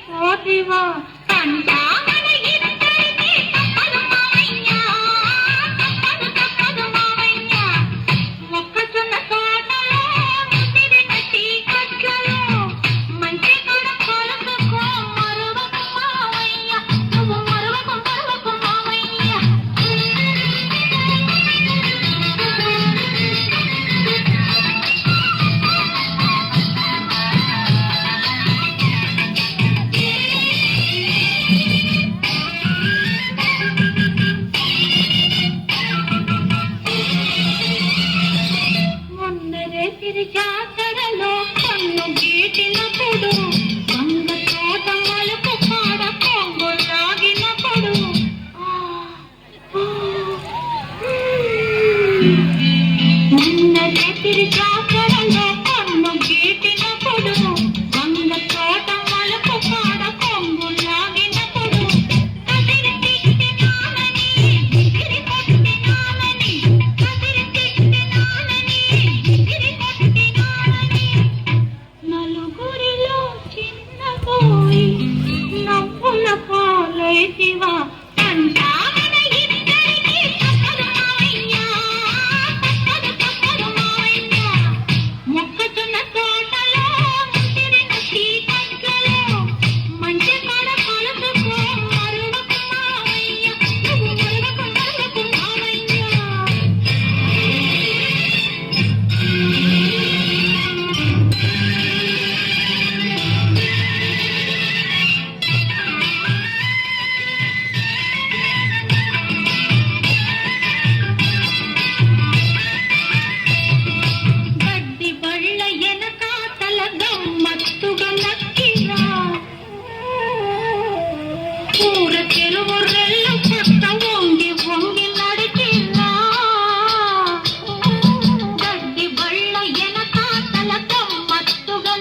ఓ శివా కంటా మన ఇద్దరికి తప్పదు మావయ్య తప్పదు మావయ్య మొక్కజొన్న తోటలో ముసిరిన చీకట్లలో మంచి కూడా కొలుసుకో మరువకు మావయ్య నువ్వు మరువకు మావయ్య జాతరలో కన్ను గీటినప్పుడు వంగ తోట మలుపు కాడ కొంగు లాగినప్పుడు మొన్న జాతరలో కన్ను గీటినప్పుడు వంగ తోట మలుపు కాడ కొంగు లాగినప్పుడు కదిరి తిట్టినానని ఎగిరి కొట్టినానని కదిరి తిట్టినానని ఎగిరి నలుగురిలో చిన్నపోయి నవ్వుల పాలై శివా కంటా మన ఇద్దరికి తప్పదు మావయ్య తప్పదు మావయ్య మొక్కజొన్న తోటలో ముసిరిన చీకట్లలో మంచి కాడ కలుసుకో మరువకు మావయ్య నువ్వు మరువకు మావయ్య పూర చెరువు రెల్లు కొత్త వంగి వంగి నడిచిరా గడ్డి బళ్ళ ఎనకాతల గమ్మత్తుగా